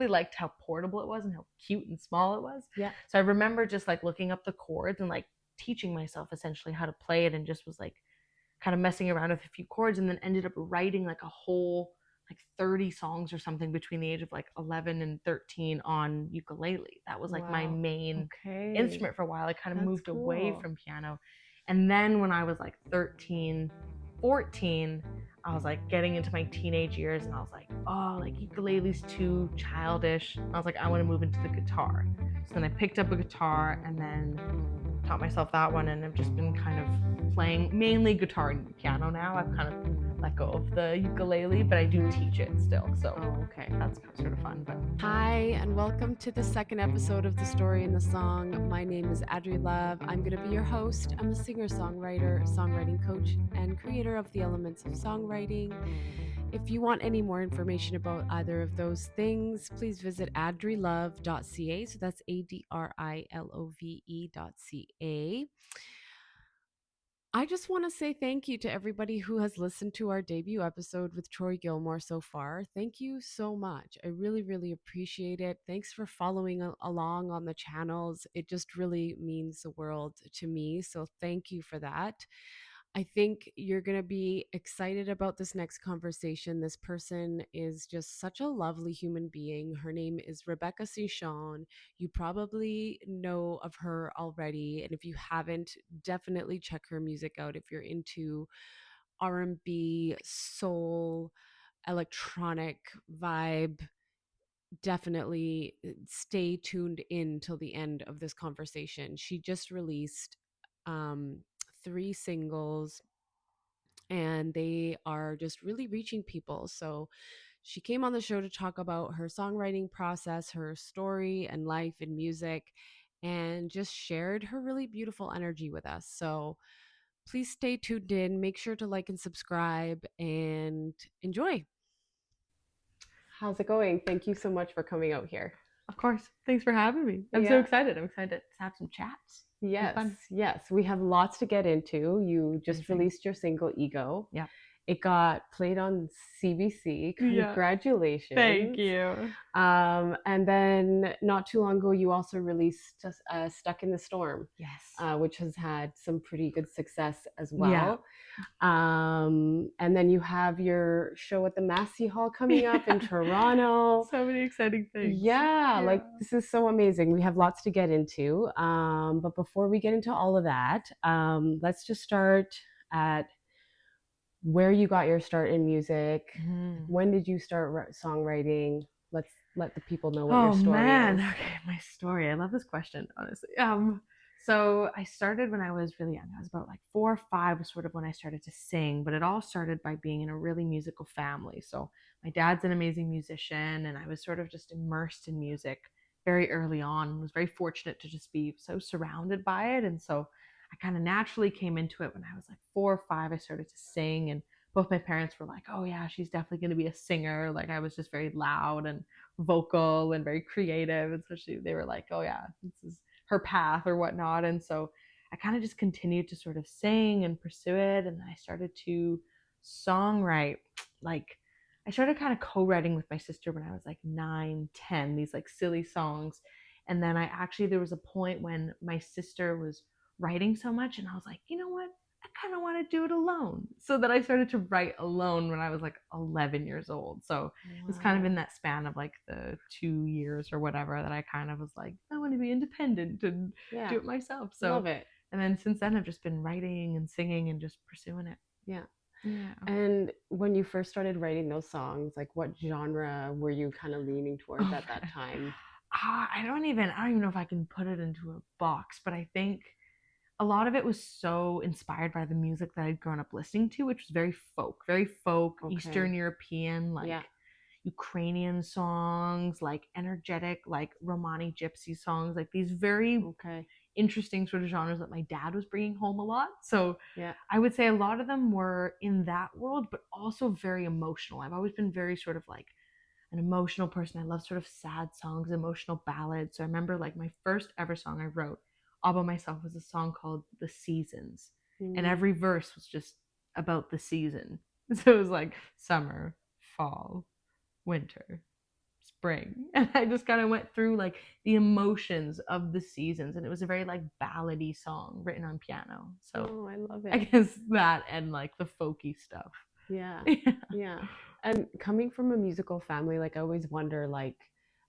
really liked how portable it was and how cute and small it was. Yeah. So I remember just like looking up the chords and like teaching myself essentially how to play it, and just was like kind of messing around with a few chords, and then ended up writing like a whole like 30 songs or something between the age of like 11 and 13 on ukulele. That was like my Wow. main Okay. instrument for a while. I kind of That's moved cool. away from piano. And then when I was like 13, 14, I was like getting into my teenage years, and I was like, oh, like ukulele's too childish. I was like, I want to move into the guitar. So then I picked up a guitar and then taught myself that one, and I've just been kind of playing mainly guitar and piano now. I've kind of let go of the ukulele, but I do teach it still. So okay, that's sort of fun. But hi, and welcome to the second episode of The Story and the Song. My name is Adri Love. I'm going to be your host. I'm a singer-songwriter, songwriting coach, and creator of the elements of songwriting. If you want any more information about either of those things, please visit adrilove.ca. So that's ADRILOVE.ca. I just want to say thank you to everybody who has listened to our debut episode with Troy Gilmore so far. Thank you so much. I really, really appreciate it. Thanks for following along on the channels. It just really means the world to me. So thank you for that. I think you're going to be excited about this next conversation. This person is just such a lovely human being. Her name is rebeccasichon. You probably know of her already, and if you haven't, definitely check her music out if you're into R&B, soul, electronic vibe. Definitely stay tuned in till the end of this conversation. She just released 3 singles, and they are just really reaching people. So she came on the show to talk about her songwriting process, her story and life in music, and just shared her really beautiful energy with us. So please stay tuned in. Make sure to like and subscribe and enjoy. How's it going? Thank you so much for coming out here. of course, thanks for having me. I'm so excited. I'm excited to have some chats. Yes. We have lots to get into. You just released your single Ego. Yeah. It got played on CBC. Congratulations. Thank you. And then not too long ago, you also released Stuck in the Storm. Yes. Which has had some pretty good success as well. And then you have your show at the Massey Hall coming up in Toronto. So many exciting things. Like this is so amazing. We have lots to get into. But before we get into all of that, let's just start at where you got your start in music. When did you start songwriting? Let's let the people know what your story is. Okay, my story. I love this question, honestly. So I started when I was really young. I was about like 4 or 5 was sort of when I started to sing, but it all started by being in a really musical family. So my dad's an amazing musician, and I was sort of just immersed in music very early on. Was very fortunate to just be so surrounded by it. And so I kind of naturally came into it when I was like 4 or 5. I started to sing, and both my parents were like, oh yeah, she's definitely going to be a singer. Like I was just very loud and vocal and very creative. And so they were like, oh yeah, this is her path or whatnot. And so I kind of just continued to sort of sing and pursue it. And then I started to songwrite. Like I started kind of co-writing with my sister when I was like 9, 10, these like silly songs. And then there was a point when my sister was writing so much, and I was like, you know what? I kind of want to do it alone. So then I started to write alone when I was like 11 years old. So it was kind of in that span of like the 2 years or whatever that I kind of was like, I want to be independent and do it myself. So love it. And then since then I've just been writing and singing and just pursuing it. Yeah. And when you first started writing those songs, like what genre were you kind of leaning towards at that time? I don't even know if I can put it into a box, but I think a lot of it was so inspired by the music that I'd grown up listening to, which was very folk, Eastern European, like Ukrainian songs, like energetic, like Romani gypsy songs, like these very interesting sort of genres that my dad was bringing home a lot. So I would say a lot of them were in that world, but also very emotional. I've always been very sort of like an emotional person. I love sort of sad songs, emotional ballads. So I remember like my first ever song I wrote all by myself was a song called The Seasons. And every verse was just about the season. So it was like summer, fall, winter, spring. And I just kind of went through like the emotions of the seasons. And it was a very like ballady song written on piano. So I love I it. guess that and like the folky stuff. Yeah. Yeah. Yeah. And coming from a musical family, like I always wonder like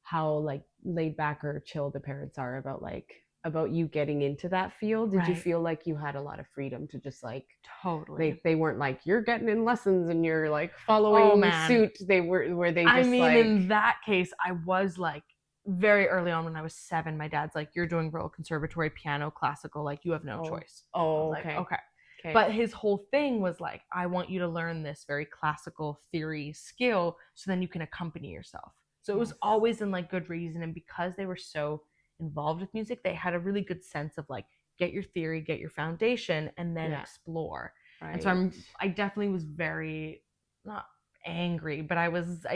how like laid back or chill the parents are about you getting into that field. Did you Right. feel like you had a lot of freedom to just like Totally. they weren't like you're getting in lessons and you're like Oh following man. suit. They were they I just mean, like in that case, I was like very early on when I was 7. My dad's like, "You're doing Royal Conservatory piano, classical. Like, you have no choice." I was like, okay. "Okay." Okay. But his whole thing was like, "I want you to learn this very classical theory skill, so then you can accompany yourself." So it was Yes. always in like good reason, and because they were so involved with music, they had a really good sense of like, get your theory, get your foundation, and then Yeah. explore. Right. And so I definitely was very not angry, but I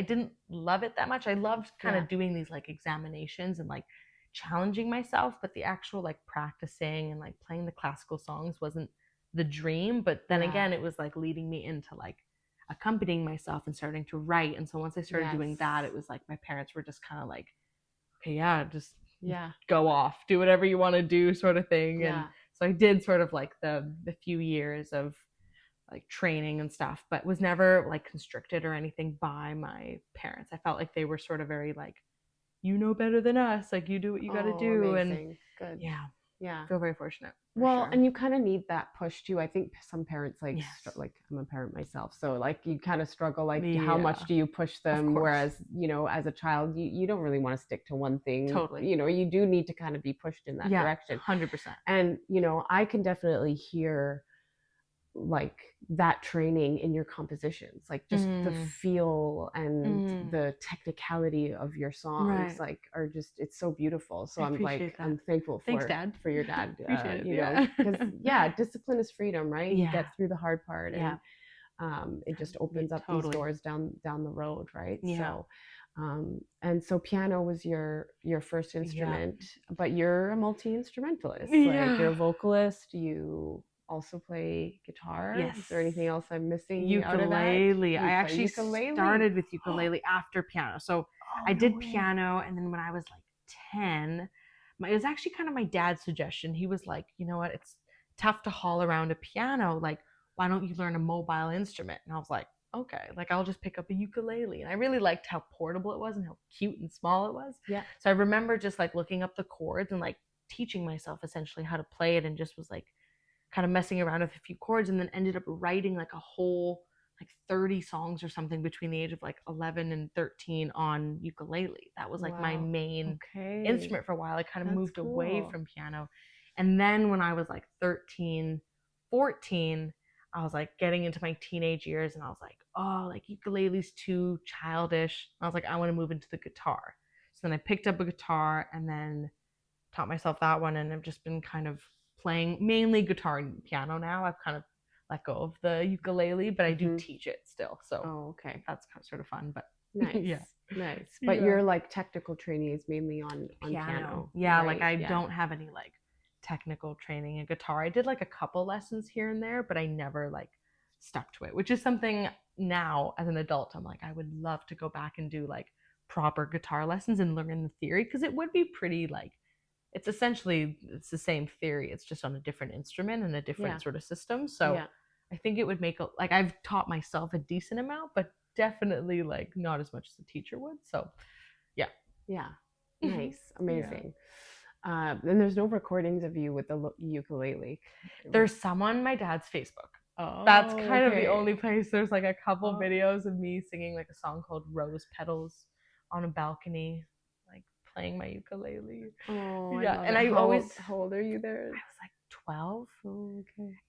didn't love it that much. I loved kind of doing these like examinations and like challenging myself, but the actual like practicing and like playing the classical songs wasn't the dream. But then again, it was like leading me into like accompanying myself and starting to write. And so once I started doing that, it was like my parents were just kind of like, okay, yeah, just go off, do whatever you want to do, sort of thing. And so I did sort of like the few years of like training and stuff, but was never like constricted or anything by my parents. I felt like they were sort of very like, you know better than us, like you do what you got to do. Amazing. And Good. yeah, Yeah. feel very fortunate. Well, sure. and you kind of need that push too. I think some parents like Yes. like I'm a parent myself, so like you kind of struggle like how Yeah. much do you push them? course. Whereas as a child, you don't really want to stick to one thing. Totally. You do need to kind of be pushed in that direction. 100%. And I can definitely hear like that training in your compositions, like just the feel and the technicality of your songs, like are just it's so beautiful. So I'm like that. I'm thankful Thanks, Dad. for your dad. Appreciate it. Because discipline is freedom, right? You get through the hard part, and it just opens up these doors down the road, right? So and so piano was your first instrument, but you're a multi-instrumentalist. Like you're a vocalist, you also play guitar. Yes. Is there anything else I'm missing? Ukulele. I actually started with ukulele after piano. So I did piano, and then when I was like 10, it was actually kind of my dad's suggestion. He was like, you know what, it's tough to haul around a piano. Like, why don't you learn a mobile instrument? And I was like, okay, like I'll just pick up a ukulele. And I really liked how portable it was and how cute and small it was. Yeah. So I remember just like looking up the chords and like teaching myself essentially how to play it, and just was like kind of messing around with a few chords, and then ended up writing like a whole like 30 songs or something between the age of like 11 and 13 on ukulele. That was like my main instrument for a while. I kind of moved away from piano. And then when I was like 13, 14, I was like getting into my teenage years, and I was like, oh, like ukulele's too childish. I was like, I want to move into the guitar. So then I picked up a guitar and then taught myself that one, and I've just been kind of playing mainly guitar and piano now. I've kind of let go of the ukulele, but I do teach it still. So that's kind of sort of fun. But nice. Nice. But your like technical training is mainly on piano. Yeah, right? Like I don't have any like technical training in guitar. I did like a couple lessons here and there, but I never like stuck to it, which is something now as an adult I'm like, I would love to go back and do like proper guitar lessons and learn the theory, because it would be pretty like it's the same theory. It's just on a different instrument and a different sort of system. So I think it would make like I've taught myself a decent amount, but definitely like not as much as the teacher would. So nice. Amazing. And there's no recordings of you with the ukulele. There's some on my dad's Facebook. That's kind of the only place. There's like a couple videos of me singing like a song called Rose Petals on a balcony, like playing my ukulele. And I always, how old are you there? I was like 12.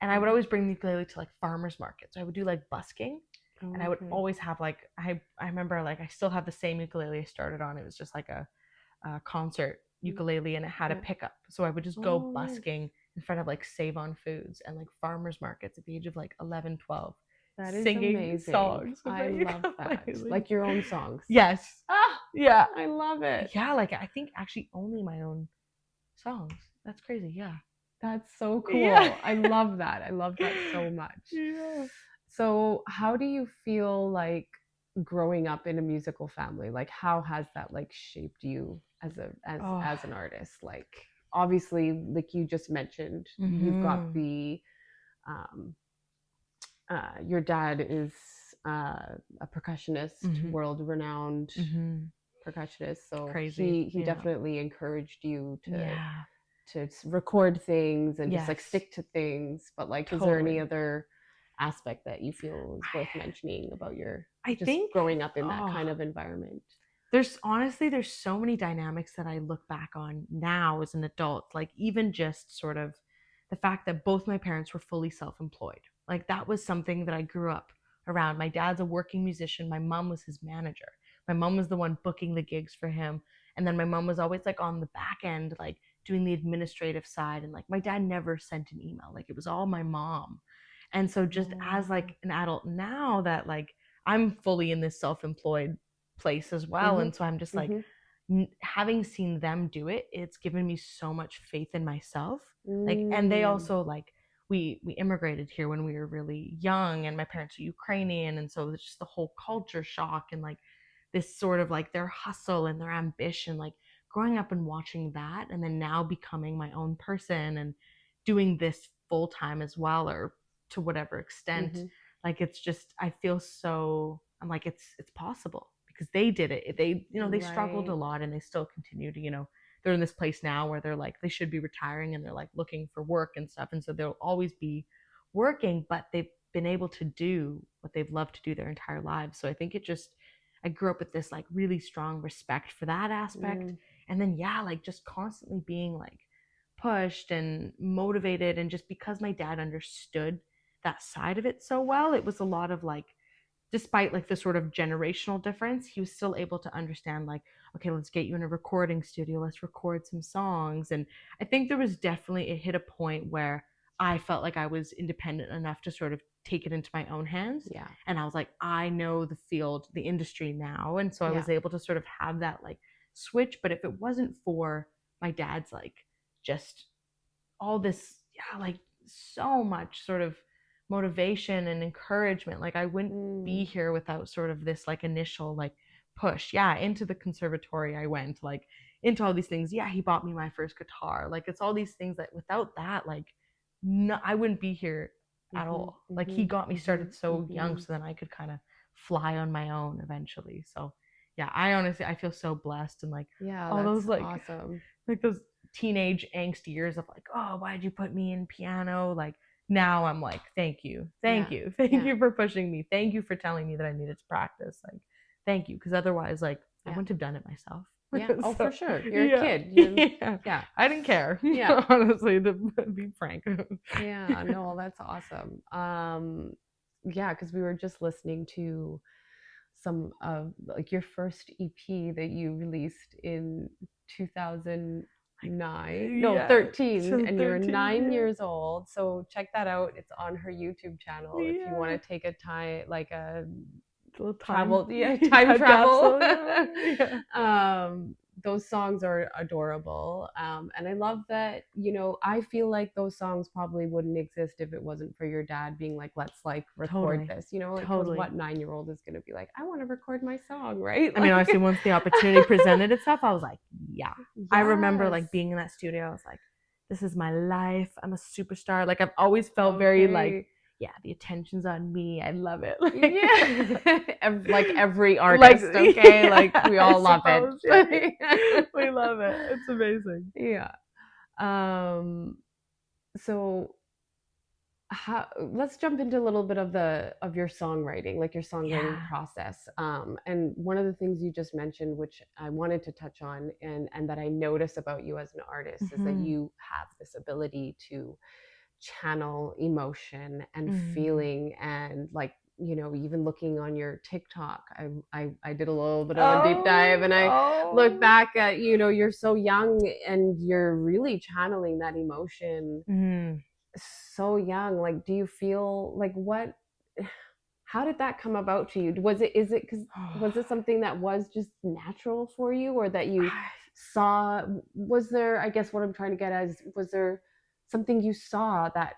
And I would always bring the ukulele to like farmers markets. So I would do like busking, and I would always have like I remember like I still have the same ukulele I started on. It was just like a concert ukulele, and it had a pickup. So I would just go busking in front of like Save on Foods and like farmers markets at the age of like 11, 12. That is singing amazing. songs. I love that. Like your own songs. Yes. Yeah. I love it. Yeah, like I think actually only my own songs. That's crazy. Yeah. That's so cool. Yeah. I love that. I love that so much. Yeah. So how do you feel like growing up in a musical family? Like, how has that like shaped you as Oh. an artist? Like, obviously, like you just mentioned, you've got Mm-hmm. the your dad is a percussionist, Mm-hmm. world renowned Mm-hmm. percussionist. So Crazy. he Yeah. definitely encouraged you Yeah. to record things and just like Yes. stick to things. But like, is there any Totally. other aspect that you feel is worth mentioning about your I just think, growing up in that oh, kind of environment? there's honestly there's so many dynamics that I look back on now as an adult, like even just sort of the fact that both my parents were fully self-employed. Like that was something that I grew up around. My dad's a working musician, my mom was his manager. My mom was the one booking the gigs for him, and then my mom was always like on the back end, like doing the administrative side, and like my dad never sent an email. Like it was all my mom. And so just as Oh. like an adult now that like I'm fully in this self-employed place as well, Mm-hmm. and so I'm just like Mm-hmm. having seen them do it, it's given me so much faith in myself. Like, and they Mm. also like we immigrated here when we were really young, and my parents are Ukrainian, and so it's just the whole culture shock and like this sort of like their hustle and their ambition, like growing up and watching that, and then now becoming my own person and doing this full time as well, or to whatever extent. Mm-hmm. Like it's just I feel so I'm like it's possible because they did it. They they struggled a Right. lot and they still continue to they're in this place now where they're like they should be retiring and they're like looking for work and stuff, and so they'll always be working, but they've been able to do what they've loved to do their entire lives. So I think it just I grew up with this like really strong respect for that aspect, Mm. and then yeah, like just constantly being like pushed and motivated, and just because my dad understood that side of it so well, it was a lot of like despite like the sort of generational difference, he was still able to understand like, okay, let's get you in a recording studio, let's record some songs. And I think there was definitely it hit a point where I felt like I was independent enough to sort of take it into my own hands. Yeah. And I was like, I know the field, the industry now. And so I Yeah. was able to sort of have that like switch. But if it wasn't for my dad's like just all this, yeah, like so much sort of motivation and encouragement, like I wouldn't be Mm. here without sort of this like initial like push. Yeah, into the conservatory I went, like into all these things. Yeah, he bought me my first guitar. Like it's all these things that without that, like no, I wouldn't be here at Mm-hmm. all. Like he Mm-hmm. got me Mm-hmm. started so young Mm-hmm. so then I could kind of fly on my own eventually. So yeah, I honestly I feel so blessed, and like Yeah, all those that's awesome. like those teenage angst years of like, oh, why'd you put me in piano? Like now I'm like, thank you, Yeah. thank Yeah. you for pushing me, thank you for telling me that I needed to practice. Like, thank you, because otherwise, like, I Yeah. wouldn't have done it myself. Yeah. Oh, So for sure. You're a yeah, kid. You're yeah, yeah. I didn't care, Yeah. honestly, to be frank. Yeah. No, that's awesome. Yeah, because we were just listening to some of like your first EP that you released in 2009, no, Yeah, 13, so and you were 13, 9 years old. So check that out. It's on her YouTube channel if you want yeah, to take a time, like a it's a little time travel, yeah, time travel. capsule, yeah. Those songs are adorable, and I love that, I feel like those songs probably wouldn't exist if it wasn't for your dad being like, let's like record Totally, this, like, because totally. what 9-year-old is going to be like, I want to record my song, right? I mean, Like, honestly, once the opportunity presented itself, I was like, yeah. I remember yes. like being in that studio. I was like, this is my life. I'm a superstar. Like I've always felt very like, Okay. yeah, the attention's on me. I love it. Yeah. Like every like artist, okay? yeah, Like we I all love it. suppose. Yeah, we love it. It's amazing. Yeah. Um, so how let's jump into a little bit of the of your songwriting, like your songwriting Yeah. process. And one of the things you just mentioned, which I wanted to touch on, and that I notice about you as an artist, is that Mm-hmm. you have this ability to channel emotion and Mm-hmm. feeling, and like, even looking on your TikTok, I did a little bit of a deep dive, Oh, and I look oh. back at, you're so young and you're really channeling that emotion Mm. so young. Like, do you feel like what how did that come about to you? Was it something that was just natural for you, or that you saw? Was there, I guess what I'm trying to get at is, was there something you saw that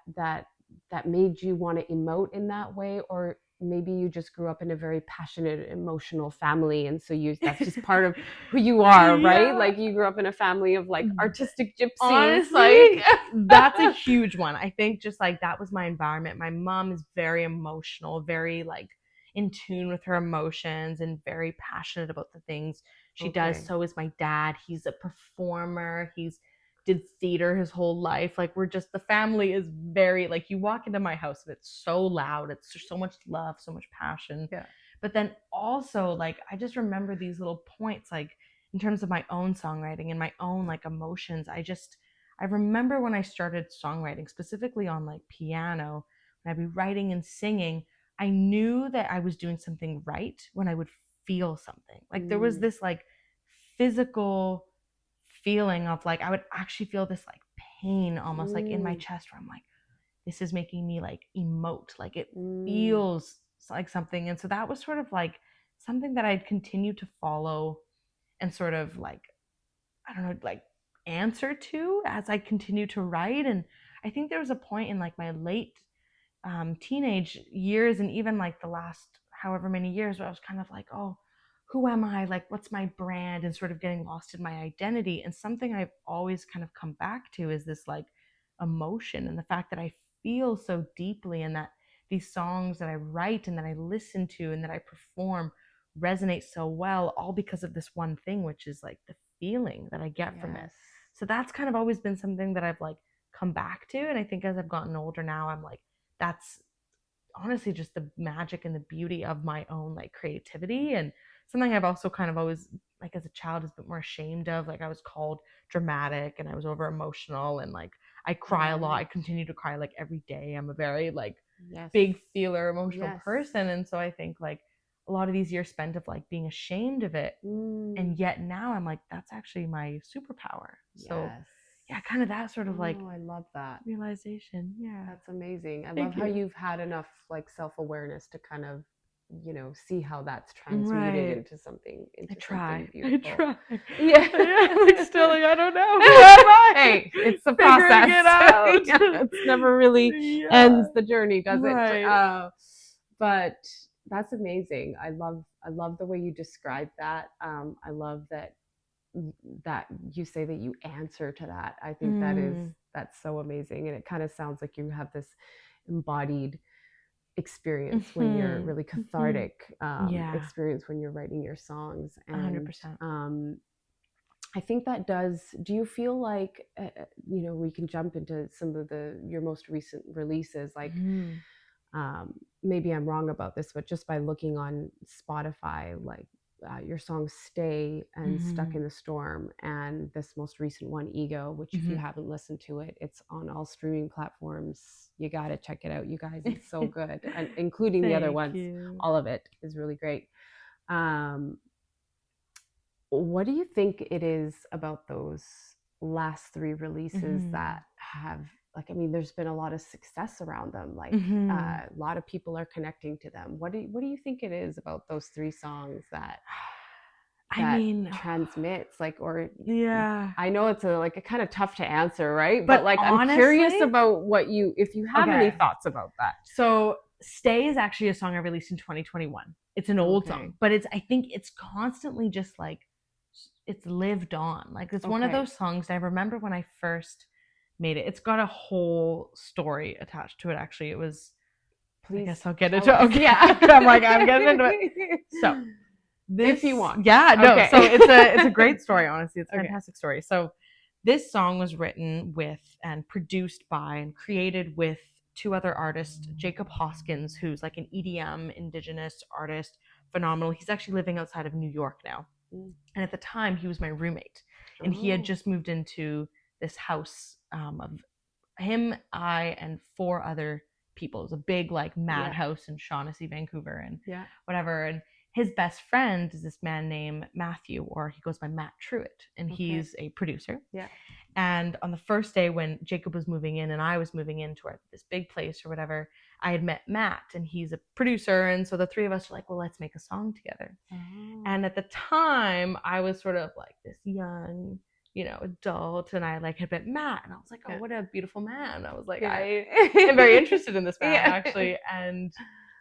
made you want to emote in that way, or maybe you just grew up in a very passionate, emotional family, and so that's just part of who you are, right? Yeah. Like you grew up in a family of like artistic gypsies. Honestly, that's a huge one. I think just like that was my environment. My mom is very emotional, very like in tune with her emotions and very passionate about the things she does. So is my dad. He's a performer. He's did theater his whole life. Like we're just, the family is very like, you walk into my house and it's so loud. It's just so much love, so much passion. Yeah. But then also like I just remember these little points like in terms of my own songwriting and my own like emotions. I remember when I started songwriting specifically on like piano, when I'd be writing and singing, I knew that I was doing something right when I would feel something. Like there was this like physical feeling of like I would actually feel this like pain almost like in my chest where I'm like, this is making me like emote, like it feels like something. And so that was sort of like something that I'd continue to follow and sort of like, I don't know, like answer to as I continue to write. And I think there was a point in like my late teenage years and even like the last however many years where I was kind of like, oh, who am I? Like, what's my brand? And sort of getting lost in my identity. And something I've always kind of come back to is this like emotion and the fact that I feel so deeply and that these songs that I write and that I listen to and that I perform resonate so well, all because of this one thing, which is like the feeling that I get from it. So that's kind of always been something that I've like come back to. And I think as I've gotten older now, I'm like, that's honestly just the magic and the beauty of my own like creativity, and something I've also kind of always like as a child was a bit more ashamed of. Like I was called dramatic and I was over emotional and like I cry a lot. I continue to cry like every day. I'm a very like big feeler emotional person. And so I think like a lot of these years spent of like being ashamed of it, and yet now I'm like, that's actually my superpower. So yeah, kind of that sort of like, I love that realization. Yeah, that's amazing. I love how you've had enough like self-awareness to kind of, you know, see how that's transmuted into something beautiful. I try. Yeah. Like still like, I don't know. Hey, it's the process. Figuring it out. Yeah, it's never really ends the journey, does it? But that's amazing. I love the way you describe that. I love that you say that you answer to that. I think that's so amazing, and it kind of sounds like you have this embodied experience when you're really cathartic experience when you're writing your songs. And 100%. I think that does. Do you feel like you know, we can jump into some of your most recent releases, like maybe I'm wrong about this, but just by looking on Spotify, like your song Stay and Stuck in the Storm, and this most recent one, Ego, which if you haven't listened to it, it's on all streaming platforms. You got to check it out, you guys. It's so good. And including the other ones, all of it is really great. What do you think it is about those last three releases that have, like, I mean, there's been a lot of success around them. Like a lot of people are connecting to them. What do you think it is about those three songs that transmits, like, or I know it's a kind of tough to answer, right? But like, honestly, I'm curious about if you have any thoughts about that. So Stay is actually a song I released in 2021. It's an old song, but I think it's constantly just like, it's lived on. Like it's one of those songs I remember when I first made it. It's got a whole story attached to it. Actually, it was. Please, I guess I'll get into it. Okay, yeah. I'm getting into it. So, if you want, no. So it's a great story. Honestly, it's a fantastic story. So, this song was written with and produced by and created with two other artists, Jacob Hoskins, who's like an EDM Indigenous artist, phenomenal. He's actually living outside of New York now. And at the time, he was my roommate, and he had just moved into this house of him, I, and four other people. It was a big like madhouse in Shaughnessy, Vancouver, and whatever. And his best friend is this man named Matthew, or he goes by Matt Trewhit, and he's a producer. And on the first day when Jacob was moving in and I was moving into this big place or whatever, I had met Matt, and he's a producer. And so the three of us were like, well, let's make a song together. And at the time, I was sort of like this young, you know, adult, and I like had met Matt, and I was like, oh, what a beautiful man. I was like, I am very interested in this man, actually. And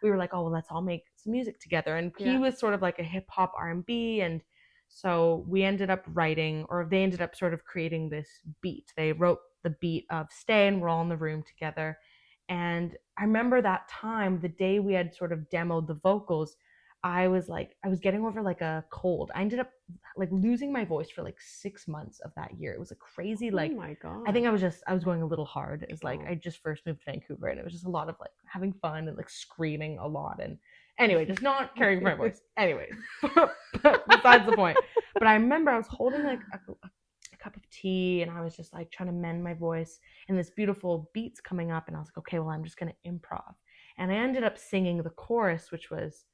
we were like, oh, well, let's all make some music together. And he Yeah. was sort of like a hip hop R&B, and so we ended up writing, or they ended up sort of creating this beat. They wrote the beat of Stay, and we're all in the room together. And I remember that time, the day we had sort of demoed the vocals, I was getting over like a cold. I ended up like losing my voice for like 6 months of that year. It was a crazy, Oh like, my I think God. I was going a little hard. It's like Oh. I just first moved to Vancouver, and it was just a lot of like having fun and like screaming a lot, and anyway, just not caring for my voice. Anyways, besides the point. But I remember I was holding like a cup of tea, and I was just like trying to mend my voice, and this beautiful beat's coming up, and I was like, okay, well, I'm just gonna improv. And I ended up singing the chorus, which was,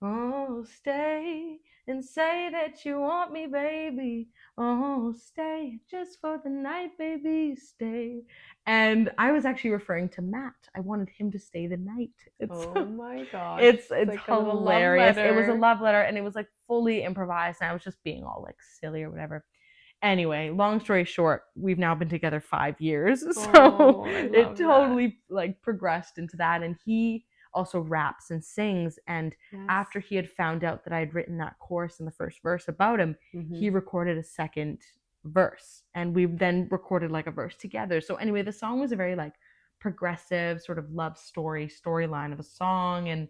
oh, stay and say that you want me, baby. Oh, stay just for the night, baby, stay. And I was actually referring to Matt. I wanted him to stay the night. It's Oh my gosh. It's it's like a little love hilarious. It was a letter. love letter, and it was like fully improvised, and I was just being all like silly or whatever. Anyway, long story short, we've now been together 5 years, so Oh, I it love that. totally like progressed into that. And he also raps and sings, and Yes. after he had found out that I had written that chorus in the first verse about him, he recorded a second verse, and we then recorded like a verse together. So anyway, the song was a very like progressive sort of love storyline of a song, and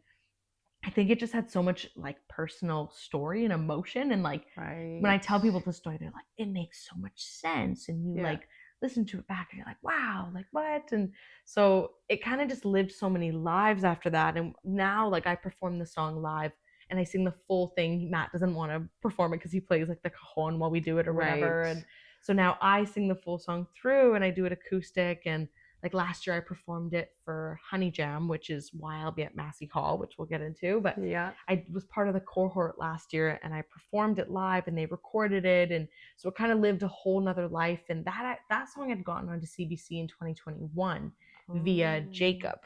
I think it just had so much like personal story and emotion. And like when Right. I tell people the story, they're like, it makes so much sense. And you Yeah. like listen to it back and you're like, wow, like what? And so it kind of just lived so many lives after that. And now like I perform the song live and I sing the full thing. Matt doesn't want to perform it because he plays like the cajon while we do it or whatever. Right. And so now I sing the full song through and I do it acoustic. And like last year I performed it for Honey Jam, which is why I'll be at Massey Hall, which we'll get into. But Yeah. I was part of the cohort last year and I performed it live and they recorded it. And so it kind of lived a whole nother life. And that song had gotten onto CBC in 2021 via Oh. Jacob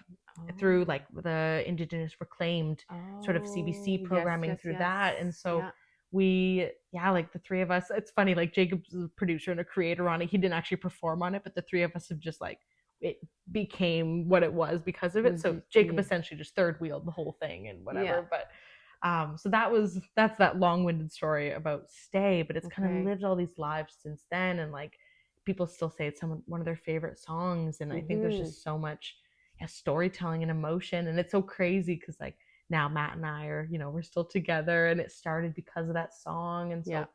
through Oh. like the Indigenous Reclaimed sort of CBC Oh. Yes, programming yes, through yes. that. And so Yeah. yeah, like the three of us, it's funny, like Jacob's a producer and a creator on it. He didn't actually perform on it, but the three of us have just like, it became what it was because of it. So Jacob Yeah. essentially just third wheeled the whole thing and Yeah. whatever. But so that's that long-winded story about Stay, but it's kind of Okay. lived all these lives since then, and like people still say it's one of their favorite songs, and I think there's just so much, yeah, storytelling and emotion, and it's so crazy because like now Matt and I are, we're still together, and it started because of that song, and Yeah. so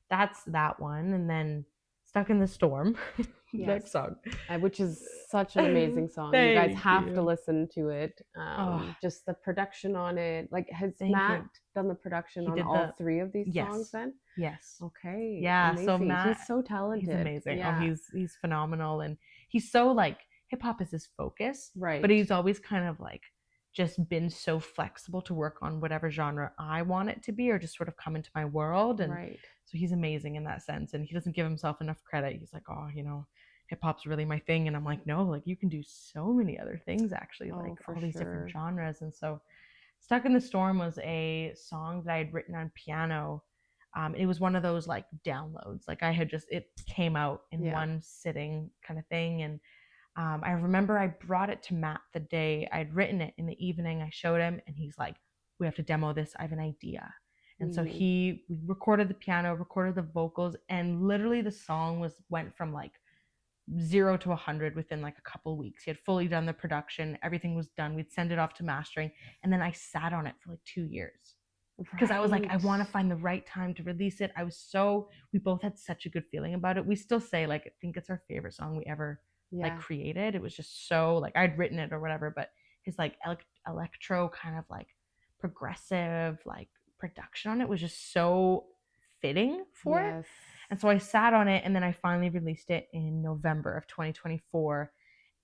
that's that one, and then Stuck in the Storm, next Yes. song. Which is such an amazing song. You guys Thank have to you. listen to it. Oh, Just the production on it. Like, has thank Matt you. done the production He on did all the three of these songs yes, then? yes. Okay, Yeah, so amazing. Matt, He's so he's talented. amazing. Oh, Yeah, he's phenomenal, and he's so like hip hop is his focus, but right. he's always kind of like just been so flexible to work on whatever genre I want it to be or just sort of come into my world. And Right. so he's amazing in that sense, and he doesn't give himself enough credit. He's like, oh, hip hop's really my thing, and I'm like, no, like you can do so many other things actually, Oh, like for all these different sure. genres. And so Stuck in the Storm was a song that I had written on piano. It was one of those like downloads. Like it came out in Yeah. one sitting kind of thing. And I remember I brought it to Matt the day I'd written it in the evening. I showed him, and he's like, we have to demo this. I have an idea. And so we recorded the piano, recorded the vocals, and literally the song went from like 0 to 100 within like a couple of weeks. He had fully done the production, everything was done. We'd send it off to mastering, and then I sat on it for like 2 years because I was like, I Right. want to find the right time to release it. We both had such a good feeling about it. We still say like I think it's our favorite song we ever like Yeah. created. It was just so like I'd written it or whatever, but his like electro kind of like progressive like production on it was just so fitting for it. Yes. And so I sat on it, and then I finally released it in November of 2024.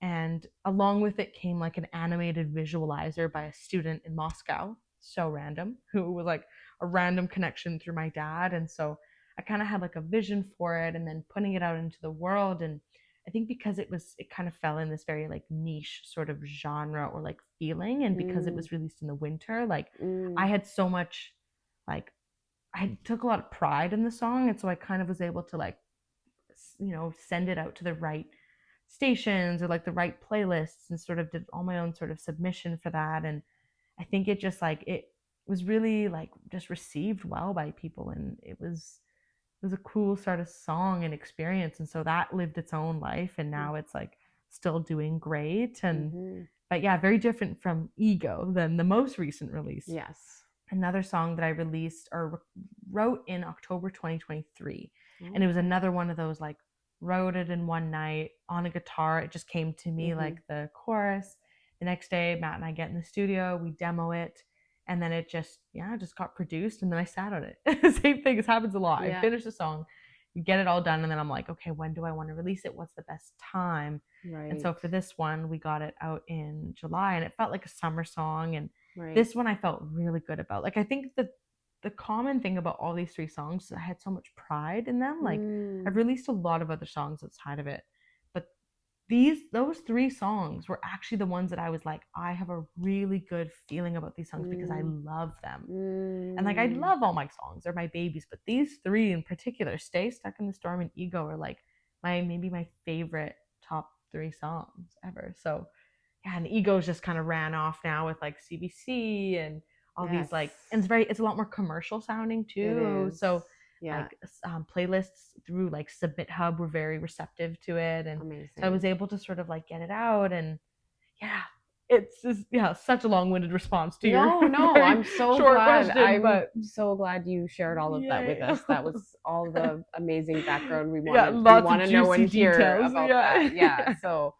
And along with it came like an animated visualizer by a student in Moscow, so random, who was like a random connection through my dad. And so I kind of had like a vision for it, and then putting it out into the world. And I think because it kind of fell in this very like niche sort of genre or like feeling. And because it was released in the winter, like I had so much like I took a lot of pride in the song, and so I kind of was able to like, send it out to the right stations or like the right playlists, and sort of did all my own sort of submission for that. And I think it just like it was really like just received well by people, and it was a cool sort of song and experience, and so that lived its own life, and now it's like still doing great. And Mm-hmm. but yeah, very different from Ego than the most recent release. Yes. Another song that I released or wrote in October 2023. And it was Okay. another one of those like wrote it in one night on a guitar. It just came to me Mm-hmm. like the chorus. The next day, Matt and I get in the studio, we demo it, and then it just got produced, and then I sat on it. Same thing, this happens a lot. I Yeah. finish a song, we get it all done, and then I'm like, okay, when do I want to release it? What's the best time? And Right. so for this one, we got it out in July, and it felt like a summer song. And Right. this one I felt really good about. Like I think the common thing about all these three songs is I had so much pride in them. Like I've Mm. released a lot of other songs outside of it, but those three songs were actually the ones that I was like, I have a really good feeling about these songs because I Mm. love them. And like I Mm. love all my songs, they're my babies, but these three in particular, Stay, Stuck in the Storm, and Ego, are like maybe my favorite top three songs ever. So yeah, and Egos just kind of ran off now with like CBC and all Yes. these like, and it's a lot more commercial sounding It too. is. So Yeah. like playlists through like Submit Hub were very receptive to it, and so I was Amazing. able to sort of like get it out. And yeah, it's just such a long-winded response to your No, very I'm so short glad. question, I'm but so glad you shared all of that with yay. us. That was all the amazing background we Yeah, lots want of to know juicy and hear details. about Yeah. that. Yeah. So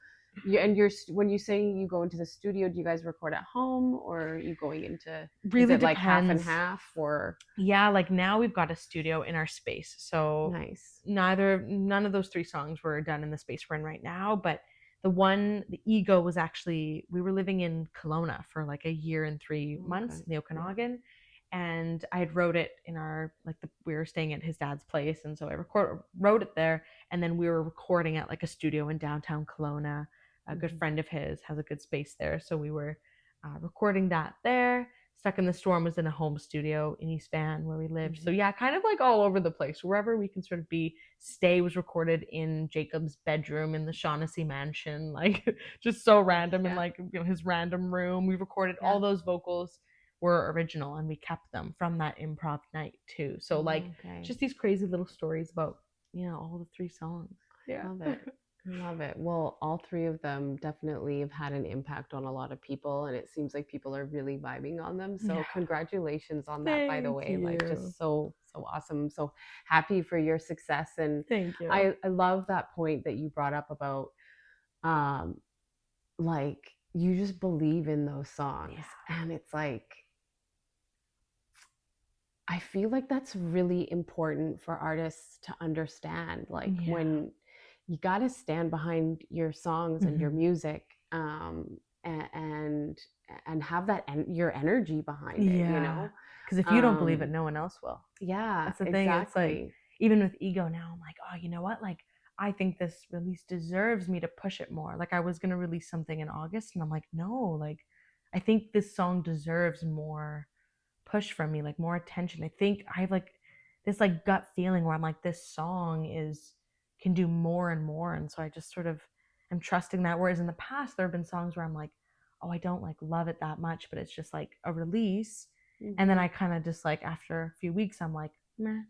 when you say you go into the studio, do you guys record at home, or are you going into, is Really it like half and depends. half, or? Yeah, like now we've got a studio in our space. So Nice. none of those three songs were done in the space we're in right now, but the Ego was actually, we were living in Kelowna for like a year and 3 months Okay. in the Yeah. Okanagan, and I had wrote it in our like we were staying at his dad's place, and so I wrote it there, and then we were recording at like a studio in downtown Kelowna. A good Mm-hmm. friend of his has a good space there, so we were recording that there. Stuck in the Storm was in a home studio in East Van where we lived. Mm-hmm. So yeah, kind of like all over the place, wherever we can sort of be. Stay was recorded in Jacob's bedroom in the Shaughnessy mansion, like just so random, in Yeah. like his random room. We recorded Yeah. all those vocals were original, and we kept them from that improv night too. So like Okay. just these crazy little stories about all the three songs. Yeah. Love it. Love it. Well, all three of them definitely have had an impact on a lot of people, and it seems like people are really vibing on them. So, Yeah. congratulations on that, by the Thank way. Like, you. just so, so awesome. So happy for your success. And Thank you. I love that point that you brought up about, um, like, you just believe in those songs. Yeah. And it's like, I feel like that's really important for artists to understand. Like, Yeah. when you got to stand behind your songs and your music, and have that your energy behind it, Yeah. Because if you don't believe it, no one else will. Yeah, That's the thing. It's like, exactly. even with Ego now, I'm like, oh, you know what? Like, I think this release deserves me to push it more. Like, I was going to release something in August, and I'm like, no, like, I think this song deserves more push from me, like more attention. I think I have like this like gut feeling where I'm like, this song can do more and more. And so I just sort of am trusting that. Whereas in the past, there have been songs where I'm like, oh, I don't like love it that much, but it's just like a release. And then I kind of just like, after a few weeks, I'm like, meh.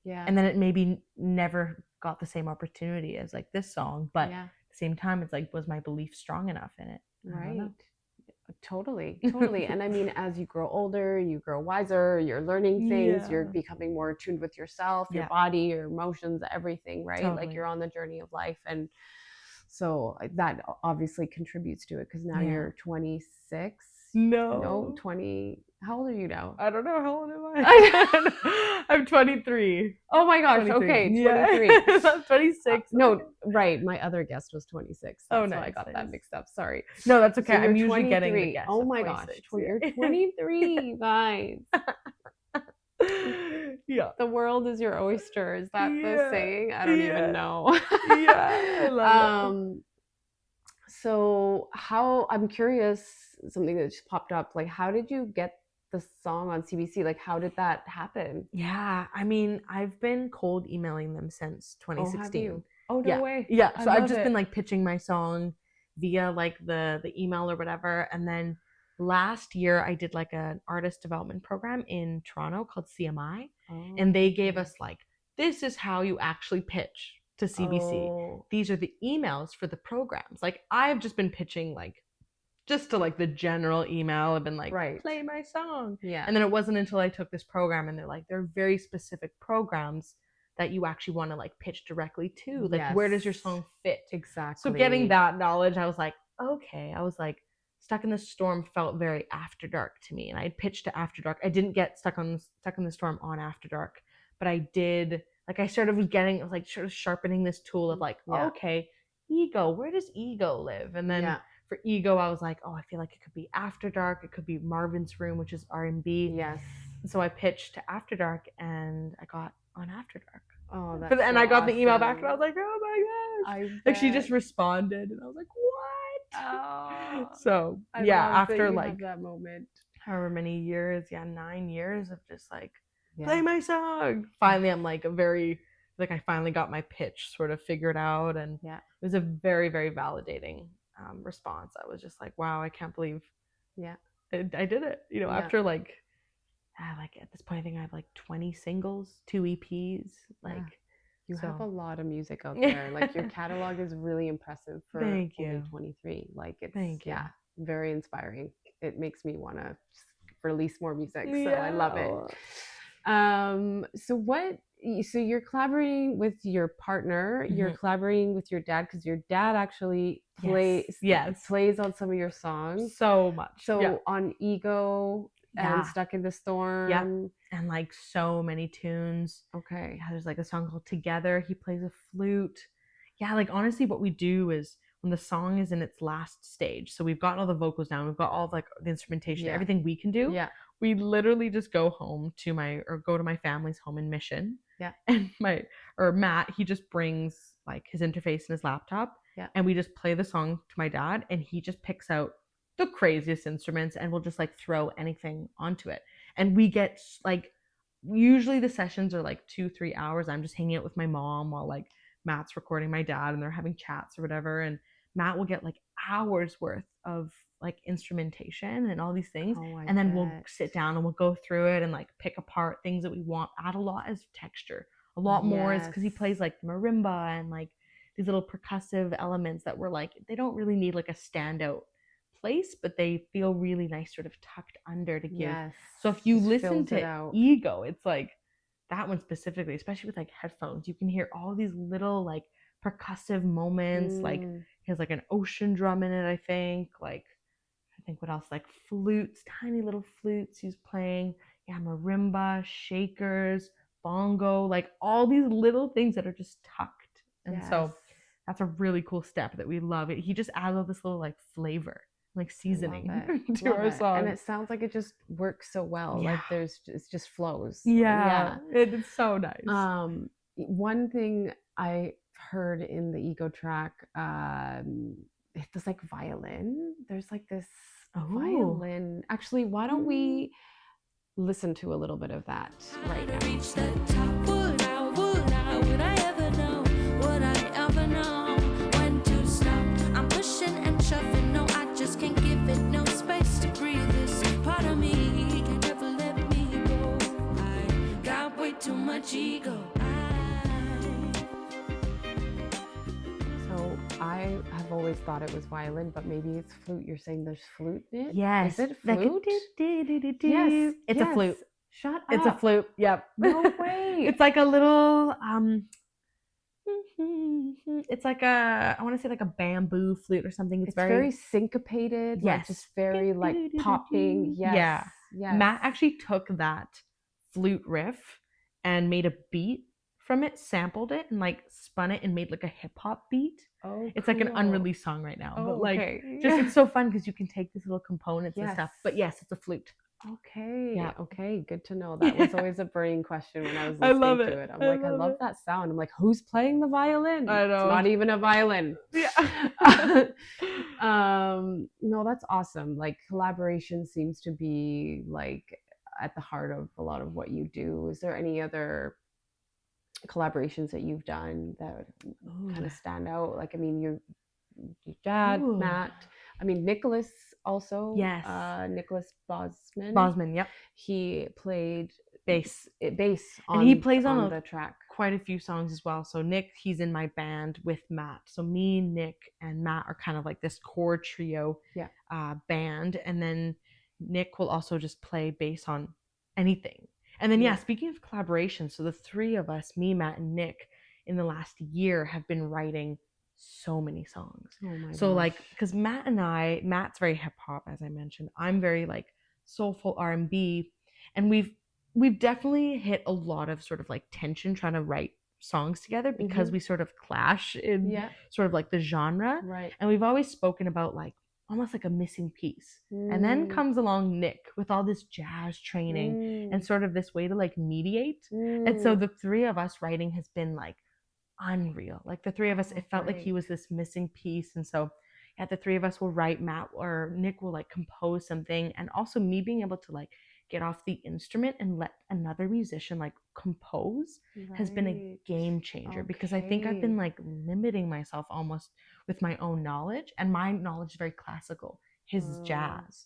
Yeah. And then it maybe never got the same opportunity as like this song. But Yeah. at the same time, it's like, was my belief strong enough in it? Right. Totally. And I mean, as you grow older, you grow wiser, you're learning things, you're becoming more attuned with yourself, your body, your emotions, everything, right? Totally. Like, you're on the journey of life. And so that obviously contributes to it, because now you're 26. No, 20. How old are you now? I don't know. How old am I? I'm 23. Oh my gosh. 23. Okay. Yeah. 23. I'm 26. No, right. My other guest was 26. That's nice, why I got that mixed up. Sorry. No, that's okay. So I'm usually getting the guess. Oh my gosh. You're 23, you guys. Yeah. The world is your oyster. Is that the saying? I don't even know. I love it. So I'm curious, something that just popped up. Like, how did you get the song on CBC? Like, how did that happen? Yeah, I mean, I've been cold emailing them since 2016. Oh, have you? Oh, no way. Yeah, so I've just been like pitching my song via like the email or whatever, and then last year I did like an artist development program in Toronto called CMI, Oh, and they gave okay. us like, this is how you actually pitch to CBC. Oh, These are the emails for the programs. Like I've just been pitching like just to like the general email. I've been like, right. play my song. Yeah. And then it wasn't until I took this program and they're like, there are very specific programs that you actually want to like pitch directly to. Like, where does your Yes. song fit? Exactly. So getting that knowledge, I was like, okay. I was like, Stuck in the Storm felt very After Dark to me. And I pitched to After Dark. I didn't get Stuck in the Storm on After Dark, but I did, like, I sort of was getting, I was like sort of sharpening this tool of like, Yeah. okay, ego, where does ego live? And then Yeah. for ego, I was like, oh, I feel like it could be After Dark. It could be Marvin's Room, which is R&B. Yes. So I pitched to After Dark, and I got on After Dark. Oh, that's and so I got awesome. the email back, and I was like, oh my gosh! Like she just responded, and I was like, what? Oh, So I yeah, love after that you like have that moment. however many years, 9 years of just like Yeah. play my song. Finally, I'm like I finally got my pitch sort of figured out, and Yeah. it was a very, very validating response. I was just like, wow, I can't believe Yeah. I did it. Yeah. After like at this point, I think I have like 20 singles, 2 EPs. Like, you so. have a lot of music out there. Like your catalog is really impressive for Thank only you. 23. Like it's Thank you. very inspiring. It makes me want to release more music. So I love it. So you're collaborating with your partner, you're collaborating with your dad, because your dad actually plays on some of your songs so much. So on Ego and Stuck in the Storm. Yeah. And like so many tunes. Okay. Yeah, there's like a song called Together. He plays a flute. Yeah, like honestly, what we do is when the song is in its last stage, so we've got all the vocals down, we've got all like the instrumentation, everything we can do. Yeah. We literally just go to my family's home in Mission. Yeah. And Matt, he just brings like his interface and his laptop. Yeah. And we just play the song to my dad, and he just picks out the craziest instruments, and we'll just like throw anything onto it. And we get like, usually the sessions are like 2-3 hours. I'm just hanging out with my mom while like Matt's recording my dad, and they're having chats or whatever. And Matt will get like hours worth of like instrumentation and all these things. And then we'll sit down and we'll go through it and like pick apart things that we want, add a lot as texture. A lot more is because he plays like marimba and like these little percussive elements that were like, they don't really need like a standout place, but they feel really nice sort of tucked under to give. So if you just listen to Ego, it's like that one specifically, especially with like headphones, you can hear all these little like percussive moments. Like he has like an ocean drum in it, I think what else, like flutes, tiny little flutes he's playing. Marimba, shakers, bongo, like all these little things that are just tucked. And so that's a really cool step that we love. He just adds all this little like flavor, like seasoning to our song, and it sounds like it just works so well. Like it just flows. It's so nice. One thing I heard in the Ego track, there's like violin. There's like this violin. Actually, why don't we listen to a little bit of that right now? Would I ever know? Would I ever know when to stop? I'm pushing and shoving. No, I just can't give it no space to breathe. This part of me can never let me go. I got way too much ego. So I have always thought it was violin, but maybe it's flute. You're saying there's flute in it? Yes. Is it flute? Yes. It's a flute. Shut up. It's a flute. Yep. No way. It's like a little it's like I want to say like a bamboo flute or something. It's very syncopated. Yes. Like just very like popping. Yes. Yeah. Matt actually took that flute riff and made a beat from it, sampled it, and like spun it and made like a hip hop beat. Oh, it's like an unreleased song right now. But like it's so fun because you can take these little components and stuff. But yes, it's a flute. Okay. Yeah. Okay. Good to know. That was always a burning question when I was listening to it. I'm like, I love that sound. I'm like, who's playing the violin? I know. It's not even a violin. Yeah. No, that's awesome. Like collaboration seems to be like at the heart of a lot of what you do. Is there any other collaborations that you've done that kind of stand out? Like, I mean, your dad, Matt. I mean, Nicholas also Yes. Nicholas Bosman, yep. He played Bass. bass And he on plays on the track. quite a few songs as well. So Nick, he's in my band with Matt. So me, Nick, and Matt are kind of like this core trio band. And then Nick will also just play bass on anything. And then, speaking of collaboration, so the three of us, me, Matt, and Nick, in the last year have been writing so many songs. Oh my So gosh. like, because Matt's very hip hop, as I mentioned. I'm very like soulful R&B, and we've definitely hit a lot of sort of like tension trying to write songs together because we sort of clash in sort of like the genre. Right. And we've always spoken about like almost like a missing piece. And then comes along Nick with all this jazz training and sort of this way to like mediate. And so the three of us writing has been like unreal. Like the three of us, it felt like he was this missing piece. And so the three of us will write, Matt or Nick will like compose something, and also me being able to like get off the instrument and let another musician like compose has been a game changer, because I think I've been like limiting myself almost with my own knowledge, and my knowledge is very classical. His is jazz.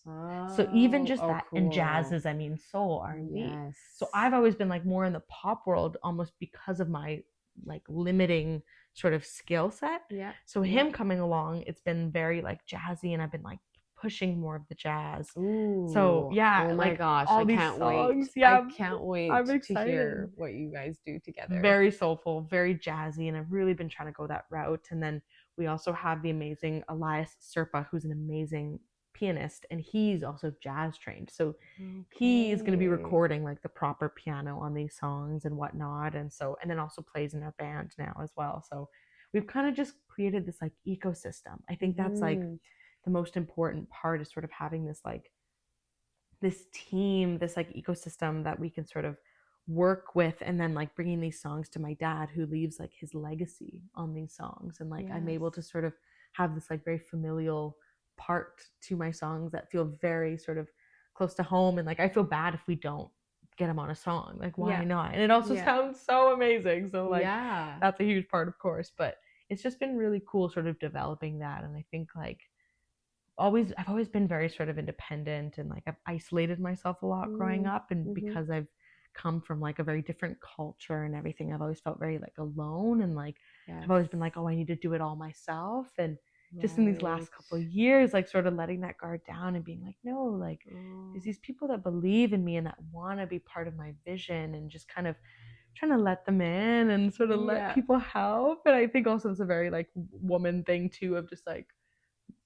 So even just that, cool. and jazz is, I mean, soul, R&B. Yes. So I've always been like more in the pop world almost because of my like limiting sort of skill set. So him coming along, it's been very like jazzy, and I've been like pushing more of the jazz. Ooh. So yeah, oh my like gosh, all I these can't songs, wait. I can't wait I'm to excited. hear what you guys do together. Very soulful, very jazzy, and I've really been trying to go that route. And then we also have the amazing Elias Serpa, who's an amazing pianist, and he's also jazz trained. So he is going to be recording like the proper piano on these songs and whatnot. And so, and then also plays in our band now as well. So we've kind of just created this like ecosystem. I think that's like the most important part, is sort of having this like this team, this like ecosystem that we can sort of work with, and then like bringing these songs to my dad, who leaves like his legacy on these songs. And like I'm able to sort of have this like very familial part to my songs that feel very sort of close to home. And like I feel bad if we don't get him on a song, like why not? And it also sounds so amazing. So like that's a huge part, of course, but it's just been really cool sort of developing that. And I think like I've always been very sort of independent, and like I've isolated myself a lot growing up, and because I've come from like a very different culture and everything, I've always felt very like alone, and like I've always been like, oh, I need to do it all myself. And just in these last couple of years, like sort of letting that guard down and being like, no, like there's these people that believe in me and that want to be part of my vision, and just kind of trying to let them in and sort of let people help. And I think also it's a very like woman thing too, of just like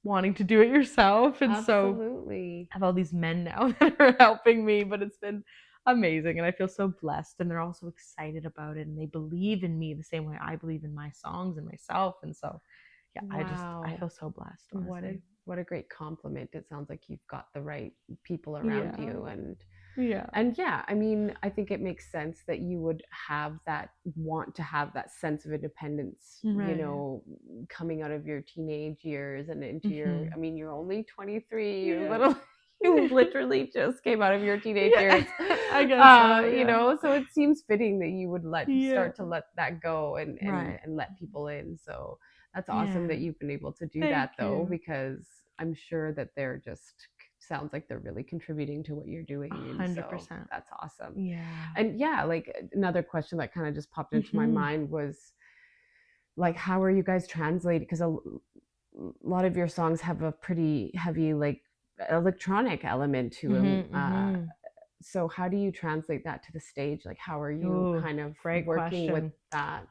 wanting to do it yourself. And so I have all these men now that are helping me, but it's been amazing, and I feel so blessed. And they're also excited about it, and they believe in me the same way I believe in my songs and myself. And so I feel so blessed, honestly. What a great compliment. It sounds like you've got the right people around you. And I mean, I think it makes sense that you would want to have that sense of independence, you know, coming out of your teenage years and into your, I mean, you're only 23, you literally just came out of your teenage years. I guess so, you know, so it seems fitting that you would start to let that go and let people in. So that's awesome that you've been able to do that, though, because I'm sure that they're just sounds like they're really contributing to what you're doing. 100%. So that's awesome. And like another question that kind of just popped into my mind was like, how are you guys translating? Because a lot of your songs have a pretty heavy like electronic element to them. So how do you translate that to the stage? Like, how are you kind of working with that?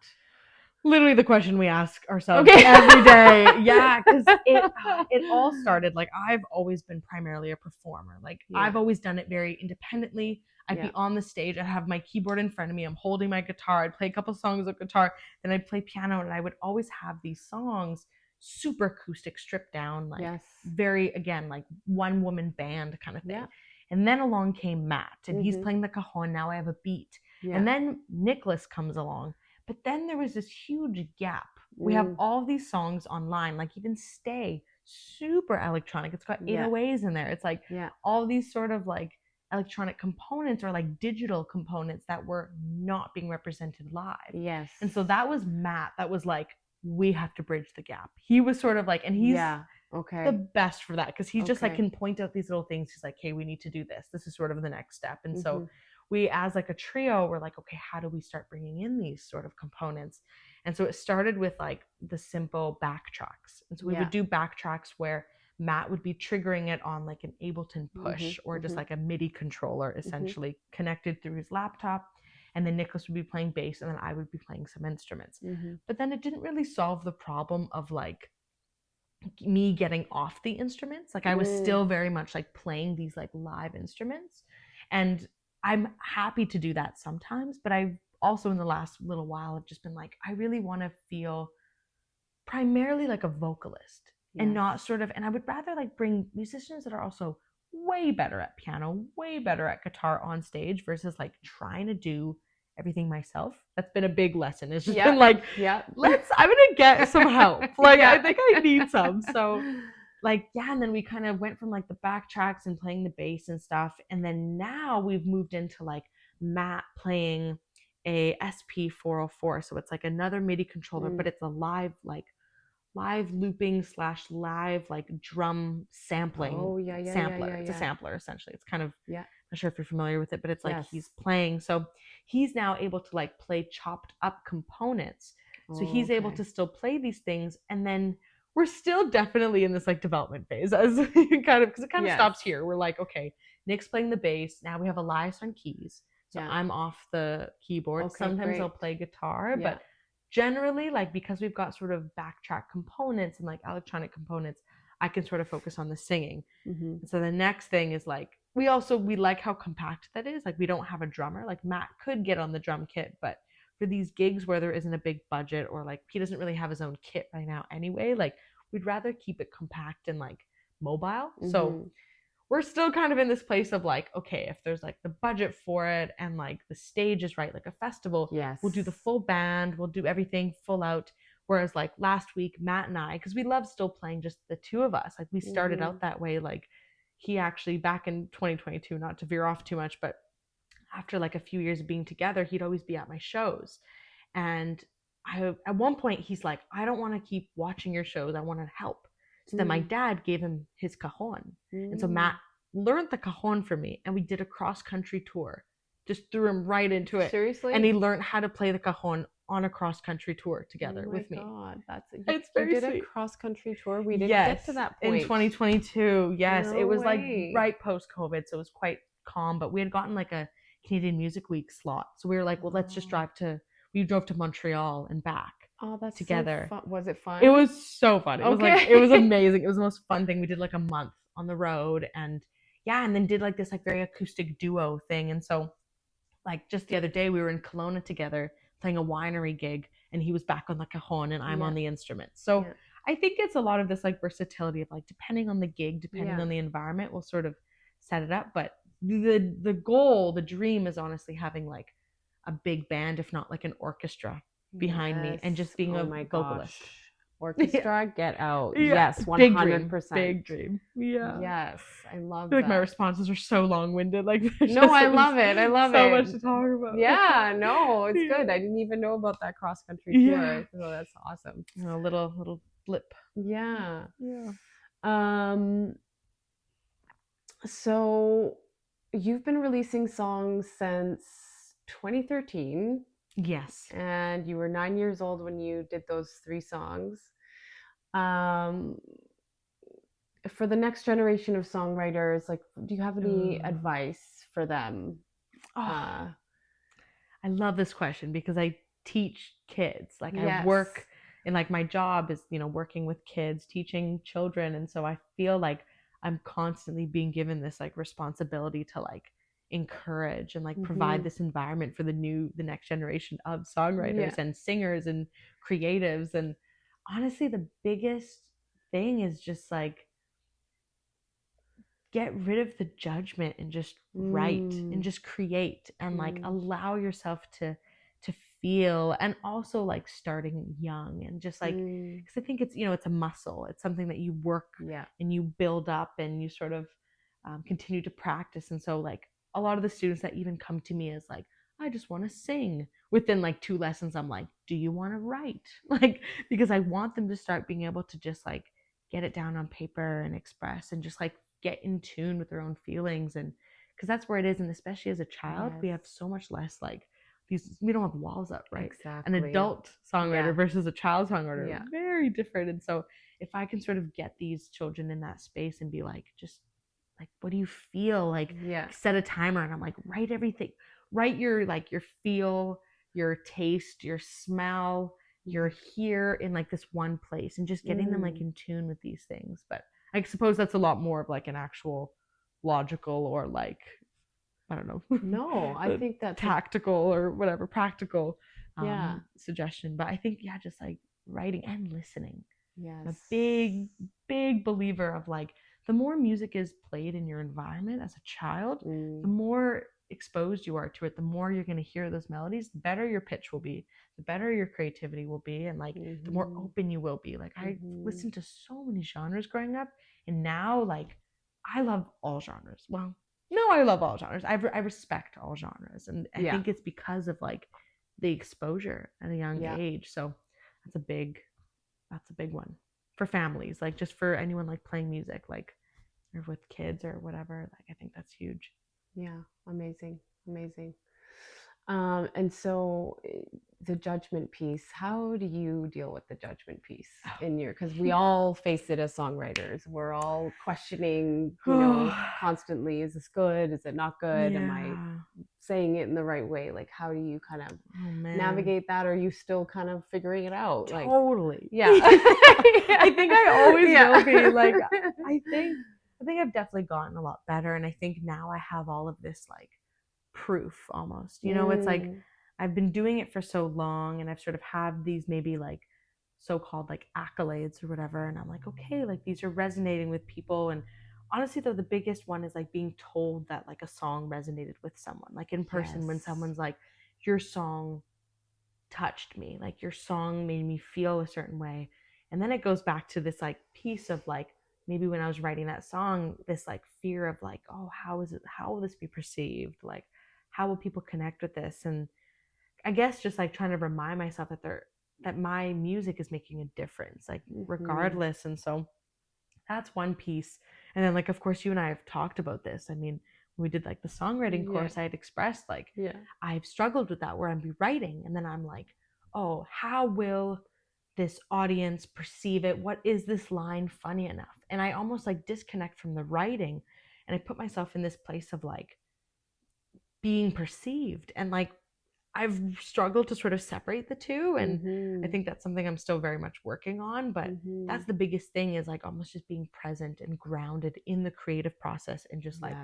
Literally the question we ask ourselves every day. Because it all started, like I've always been primarily a performer. Like I've always done it very independently. I'd be on the stage, I'd have my keyboard in front of me, I'm holding my guitar, I'd play a couple songs of guitar, then I'd play piano, and I would always have these songs super acoustic, stripped down, like very, again, like one woman band kind of thing. And then along came Matt, and he's playing the cajon. Now I have a beat. And then Nicholas comes along. But then there was this huge gap. We have all these songs online, like even Stay, super electronic. It's got 808s in there. It's like all these sort of like electronic components, or like digital components that were not being represented live. And so that was Matt. That was like, we have to bridge the gap. He was sort of like, and Okay. the best for that because he just like Okay. can point out these little things. He's like, hey, we need to do this. This is sort of the next step. And so Mhm. we, as like a trio, we're like, okay, how do we start bringing in these sort of components? And so it started with like the simple backtracks. And so we Yeah. would do backtracks where Matt would be triggering it on like an Ableton Mhm. push or just Mhm. like a MIDI controller Mhm. essentially connected through his laptop. And then Nicholas would be playing bass and then I would be playing some instruments. Mhm. But then it didn't really solve the problem of like me getting off the instruments. Like I was Mm. still very much like playing these like live instruments. And I'm happy to do that sometimes, but I've also in the last little while have just been like, I really want to feel primarily like a vocalist and Yes. not sort of, and I would rather like bring musicians that are also way better at piano, way better at guitar on stage versus like trying to do everything myself. That's been a big lesson. It's just been Yeah. like, Yeah. I'm gonna get some help. Like I Yeah. think I need some. So like yeah, and then we kind of went from like the backtracks and playing the bass and stuff, and then now we've moved into like Matt playing a SP404, so it's like another MIDI controller, but it's a live looping slash live like drum sampling Oh, yeah, yeah, yeah, sampler. yeah, It's a yeah. sampler essentially. It's kind of, Yeah. not sure if you're familiar with it, but it's like Yes. he's playing. So he's now able to like play chopped up components. So he's able Okay. to still play these things. And then we're still definitely in this like development phase as kind of, because it kind of Yes. stops here. We're like, okay, Nick's playing the bass. Now we have Elias on keys. So Yeah. I'm off the keyboard. Okay, Sometimes I'll great. play guitar, Yeah. but generally, like because we've got sort of backtrack components and like electronic components, I can sort of focus on the singing. Mhm. And so the next thing is like we like how compact that is. Like we don't have a drummer. Like Matt could get on the drum kit, but for these gigs where there isn't a big budget or like he doesn't really have his own kit right now anyway, like we'd rather keep it compact and like mobile. So Mhm. we're still kind of in this place of like, okay, if there's like the budget for it and like the stage is right, like a festival, Yes. we'll do the full band, we'll do everything full out. Whereas like last week, Matt and I, because we love still playing just the two of us, like we started Mhm. out that way. Like he actually back in 2022, not to veer off too much, but after like a few years of being together, he'd always be at my shows. And at one point, he's like, I don't want to keep watching your shows. I want to help. So then my dad gave him his cajon. And so Matt Mm. learned the cajon for me. And we did a cross country tour. Just threw him right into it. Seriously? And he learned how to play the cajon on a cross country tour Oh together my with me. God, that's It's you very did a sweet. cross country tour. We didn't get Yes, to that in point. 2022. Yes, it No was like way. right post COVID, so it was quite calm. But we had gotten like a Canadian Music Week slot, so we were like, well, let's just Oh. drive to. We drove to Montreal and back Oh, that's so together. fun. Was it It fun? was so fun. It was like it was Okay. amazing. It was the most fun thing. We did like a month on the road, and yeah, and then did like this like very acoustic duo thing. And so like just the other day we were in Kelowna together playing a winery gig, and he was back on the cajon and I'm Yeah. on the instruments. So Yeah. I think it's a lot of this like versatility of like depending on the gig, depending Yeah. on the environment, we'll sort of set it up. But the goal, the dream is honestly having like a big band, if not like an orchestra behind me, Yes. and just being Oh a my vocalist. gosh. Orchestra, get out. Yeah, Yes, big dream, 100%. big dream. Yeah. Yes, I I love feel like my that. responses are so long-winded. Like No, I love it. I love so it. much to talk about. Yeah, no, it's Yeah. good. I didn't even know about that cross country Yeah. tour. So that's awesome. A little blip. Yeah. Yeah. Um, so you've been releasing songs since 2013, Yes. and you were 9 years old when you did those three songs. Um, for the next generation of songwriters, like, do you have any advice for them? Oh, I love this question because I teach kids. Like I Yes. work and like my job is, working with kids, teaching children. And so I feel like I'm constantly being given this like responsibility to like encourage and like provide this environment for the next generation of songwriters Yeah. and singers and creatives. And honestly, the biggest thing is just like get rid of the judgment and just write and just create and like allow yourself to feel, and also like starting young and just like because I think it's a muscle. It's something that you work Yeah. and you build up and you sort of continue to practice. And so like a lot of the students that even come to me as like, I just want to sing, within like 2 lessons I'm like, do you want to write? Like because I want them to start being able to just like get it down on paper and express and just like get in tune with their own feelings. And because that's where it is. And especially as a child, Yes. we have so much less like these, we don't have walls up, right? An Exactly. adult songwriter Yeah. versus a child songwriter, Yeah. very different. And so if I can sort of get these children in that space and be like, just like, what do you feel? Like, Yeah. set a timer, and I'm like, write everything, write your like your feel, your taste, your smell, your hear in like this one place, and just getting them like in tune with these things. But I suppose that's a lot more of like an actual logical or like, I don't know. No, I think that's tactical or whatever, practical yeah. suggestion. But I think, yeah, just like writing and listening. Yes. I'm a big believer of like, the more music is played in your environment as a child, the more exposed you are to it, the more you're going to hear those melodies, the better your pitch will be, the better your creativity will be, and like the more open you will be. Like I listened to so many genres growing up, and now like I love all genres. Well, no, I love all genres. I respect all genres, and I think it's because of like the exposure at a young age. So that's a big one for families, like just for anyone like playing music, like or with kids or whatever. Like I think that's huge. Yeah, amazing. And so the judgment piece, how do you deal with the judgment piece in your, because we all face it as songwriters. We're all questioning, constantly, is this good? Is it not good? Am I saying it in the right way? Like, how do you kind of navigate that? Or are you still kind of figuring it out? Totally. Like, yeah. I think I always will be. Like, I think I've definitely gotten a lot better. And I think now I have all of this like proof almost, it's like I've been doing it for so long, and I've sort of had these maybe like so-called like accolades or whatever, and I'm like, okay, like these are resonating with people. And honestly though, the biggest one is like being told that like a song resonated with someone, like in person, when someone's like, your song touched me, like your song made me feel a certain way. And then it goes back to this like piece of like, maybe when I was writing that song, this like fear of like, oh, how will this be perceived? Like, how will people connect with this? And I guess just like trying to remind myself that my music is making a difference, like regardless. And so that's one piece. And then like, of course, you and I have talked about this. I mean, when we did like the songwriting course, I had expressed like, I've struggled with that, where I'd be writing and then I'm like, oh, how will this audience perceive it? What is this line funny enough? And I almost like disconnect from the writing, and I put myself in this place of like being perceived. And like, I've struggled to sort of separate the two. And I think that's something I'm still very much working on. But that's the biggest thing, is like almost just being present and grounded in the creative process, and just like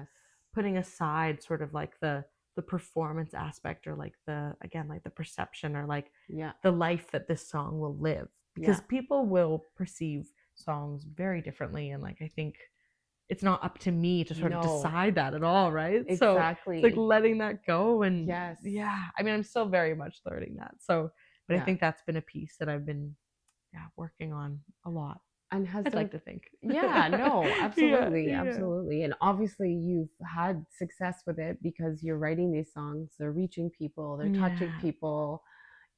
putting aside sort of like the performance aspect, or like the, again, like the perception, or like the life that this song will live, because people will perceive songs very differently. And like, I think it's not up to me to sort of decide that at all, right? Exactly. So it's like letting that go. And yeah, I mean, I'm still very much learning that. So, but I think that's been a piece that I've been working on a lot. And I'd like to think. Yeah, no, absolutely. Absolutely. And obviously you've had success with it, because you're writing these songs, they're reaching people, they're touching people,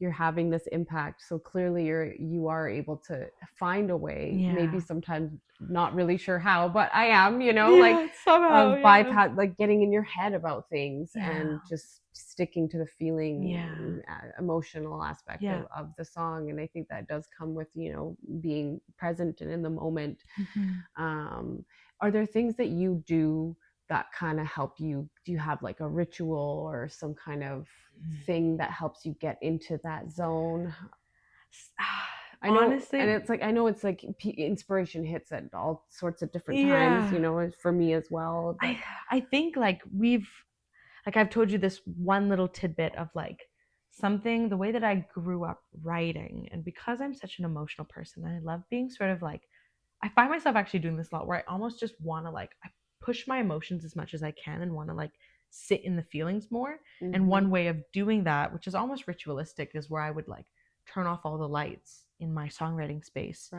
you're having this impact. So clearly you are able to find a way, maybe sometimes not really sure how, but I am, like somehow, bypass, like getting in your head about things and just sticking to the feeling, emotional aspect of the song. And I think that does come with, being present and in the moment. Are there things that you do that kind of help you? Do you have like a ritual or some kind of thing that helps you get into that zone? I know, honestly, and it's like, I know it's like inspiration hits at all sorts of different times, for me as well. But I think like I've told you this one little tidbit of like something, the way that I grew up writing, and because I'm such an emotional person, I love being sort of like, I find myself actually doing this a lot, where I almost just want to like, I push my emotions as much as I can and want to like sit in the feelings more. And one way of doing that, which is almost ritualistic, is where I would like turn off all the lights in my songwriting space,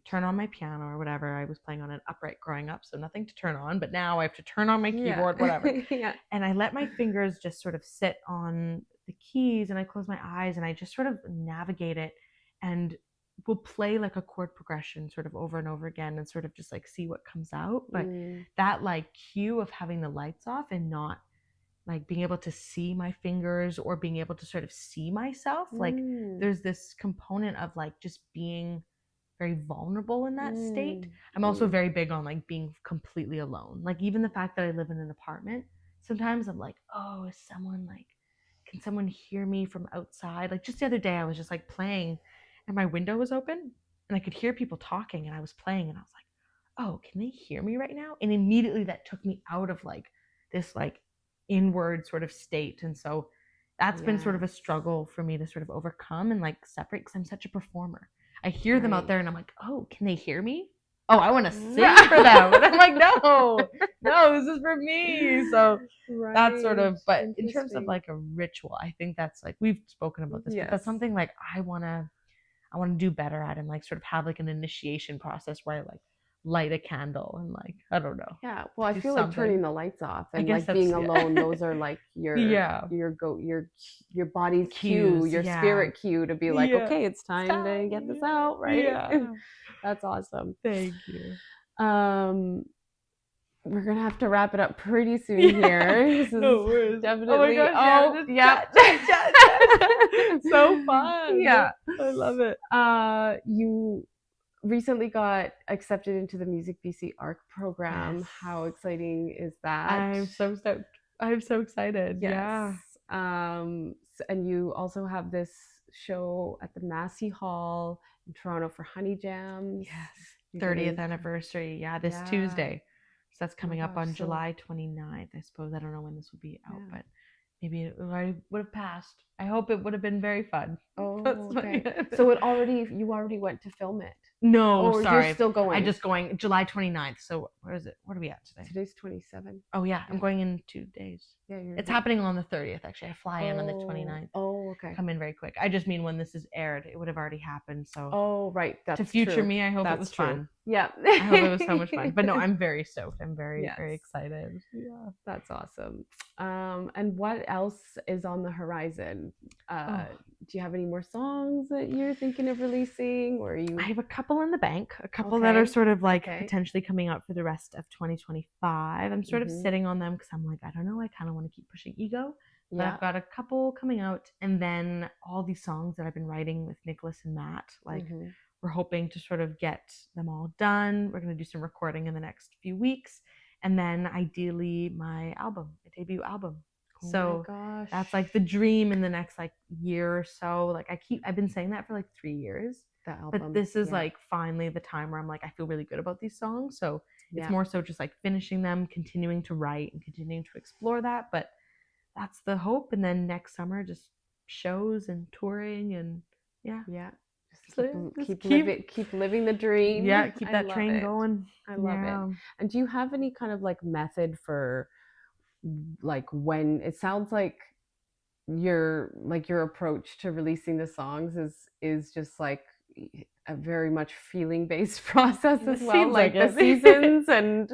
turn on my piano or whatever. I was playing on an upright growing up, so nothing to turn on, but now I have to turn on my keyboard, whatever. And I let my fingers just sort of sit on the keys, and I close my eyes and I just sort of navigate it. And will play like a chord progression sort of over and over again and sort of just like see what comes out. But that like cue of having the lights off and not like being able to see my fingers or being able to sort of see myself, like there's this component of like just being very vulnerable in that state. I'm also very big on like being completely alone. Like even the fact that I live in an apartment, sometimes I'm like, oh, is someone like, can someone hear me from outside? Like just the other day, I was just like playing and my window was open and I could hear people talking and I was playing and I was like, oh, can they hear me right now? And immediately that took me out of like this like inward sort of state. And so that's been sort of a struggle for me to sort of overcome and like separate because I'm such a performer. I hear them out there and I'm like, oh, can they hear me? Oh, I want to sing for them. And I'm like, no, this is for me. So that's sort of, but in terms of like a ritual, I think that's like, we've spoken about this, but that's something like I want to do better at and like sort of have like an initiation process where I like light a candle and like, I don't know. Yeah. Well, I feel like turning the lights off and like being alone, those are like your body's cue, your spirit cue to be like, okay, it's time to get this out, right? Yeah. That's awesome. Thank you. We're gonna have to wrap it up pretty soon here. This is definitely. Oh my gosh! Yeah. So fun. Yeah, I love it. You recently got accepted into the Music BC ARC program. Yes. How exciting is that? I'm so stoked. I'm so excited. Yes. Yeah. And you also have this show at the Massey Hall in Toronto for Honey Jams. Yes. 30th anniversary. Yeah, this Tuesday. So that's coming up on July 29th, I suppose. I don't know when this will be out, but maybe it already would have passed. I hope it would have been very fun. Oh, okay. So you already went to film it? No, sorry. You're still going? I'm just going July 29th. So where is it? What are we at today? Today's 27. Oh, yeah. I'm going in 2 days. Yeah, it's happening on the 30th, actually. I fly in on the 29th. Oh, okay. Come in very quick. I just mean when this is aired, it would have already happened. So. Oh, right. That's to future true. me, I hope it was fun. Yeah. I hope it was so much fun. But no, I'm very stoked. I'm very, very excited. Yeah. That's awesome. And what else is on the horizon? Do you have any more songs that you're thinking of releasing, or I have a couple in the bank, a couple that are sort of like potentially coming out for the rest of 2025. I'm sort of sitting on them because I'm like, I don't know, I kind of want to keep pushing ego. But I've got a couple coming out, and then all these songs that I've been writing with Nicholas and Matt, like we're hoping to sort of get them all done. We're going to do some recording in the next few weeks, and then ideally my debut album. So that's like the dream in the next like year or so. Like I've been saying that for like 3 years. The album. But this is like finally the time where I'm like, I feel really good about these songs. So it's more so just like finishing them, continuing to write and continuing to explore that. But that's the hope. And then next summer, just shows and touring and just keep living the dream. Yeah, keep that train going. I love it. And do you have any kind of like method for like when it sounds like your approach to releasing the songs is just like a very much feeling based process as well, like the seasons and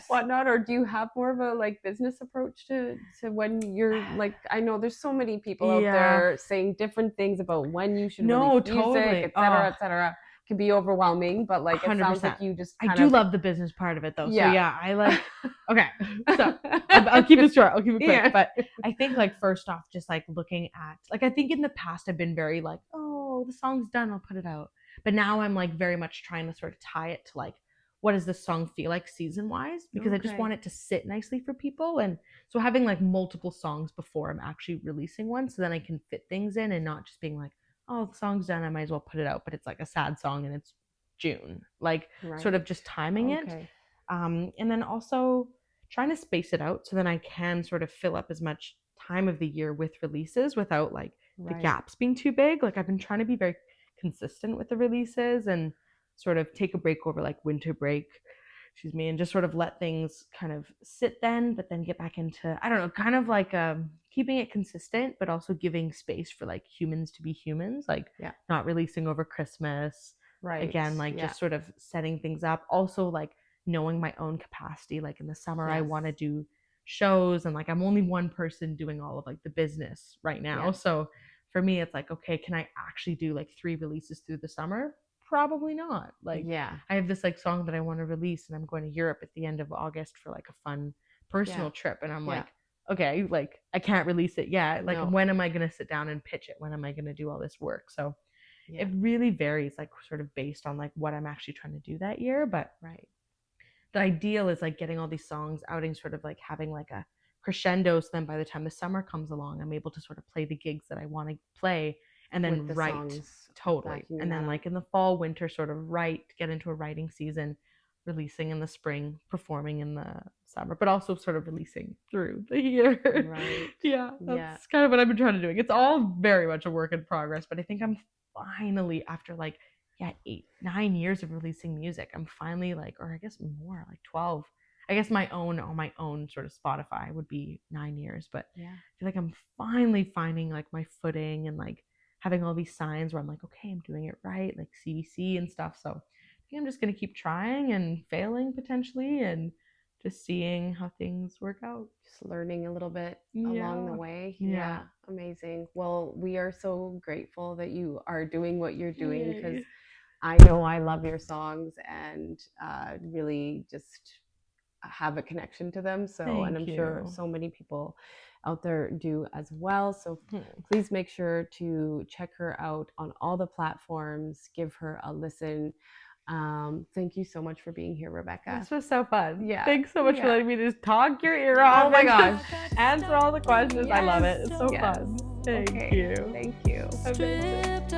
whatnot, or do you have more of a like business approach to when you're like, I know there's so many people out there saying different things about when you should release music, etc. Can be overwhelming, but like 100%. It sounds like you just I do love the business part of it though. So I like okay. So I'll keep it short. I'll keep it quick. But I think like first off, just like looking at like I think in the past I've been very like, oh, the song's done, I'll put it out. But now I'm like very much trying to sort of tie it to like what does this song feel like season wise? Because I just want it to sit nicely for people. And so having like multiple songs before I'm actually releasing one, so then I can fit things in and not just being like, oh, the song's done, I might as well put it out, but it's like a sad song and it's June, like sort of just timing it. And then also trying to space it out so then I can sort of fill up as much time of the year with releases without like the gaps being too big. Like I've been trying to be very consistent with the releases and sort of take a break over like winter break, and just sort of let things kind of sit then, but then get back into, I don't know, kind of like keeping it consistent, but also giving space for like humans to be humans, like not releasing over Christmas. Again, like just sort of setting things up. Also like knowing my own capacity, like in the summer, I want to do shows and like I'm only one person doing all of like the business right now. So for me, it's like, okay, can I actually do like 3 releases through the summer? probably not. Like, Yeah. I have this like song that I want to release, and I'm going to Europe at the end of August for like a fun personal Yeah. trip, and I'm Yeah. like, okay, like I can't release it yet. Like, No. when am I going to sit down and pitch it? When am I going to do all this work? So Yeah. it really varies, like sort of based on like what I'm actually trying to do that year. But Right. the ideal is like getting all these songs out and sort of like having like a crescendo, so then by the time the summer comes along, I'm able to sort of play the gigs that I want to play, and then With the write. songs Totally. backing And that then up. like in the fall, winter, sort of write, get into a writing season, releasing in the spring, performing in the summer, but also sort of releasing through the year. Right. Yeah, Yeah. that's kind of what I've been trying to do. It's all very much a work in progress, but I think I'm finally, after like 8-9 years of releasing music, I'm finally like, or I guess more, like 12. I guess my own, on my own sort of Spotify would be 9 years, but Yeah. I feel like I'm finally finding like my footing, and like having all these signs where I'm like, okay, I'm doing it right, like CDC and stuff. So I think I'm just gonna keep trying and failing potentially, and just seeing how things work out. Just learning a little bit along the Yeah. way. Yeah. Amazing. Well, we are so grateful that you are doing what you're doing, because Yay. I know I love your songs, and really just have a connection to them. So, and I'm sure Thank you. so many people out there do as well. So Hmm. please make sure to check her out on all the platforms, give her a listen. Thank you so much for being here, Rebecca. This was so fun. Yeah. Thanks so much for Yeah. letting me just talk your ear off. Oh my and gosh. Answer all the questions. I love it. Yes. It's so Yes. fun. Thank Okay. you. Thank you. Amazing.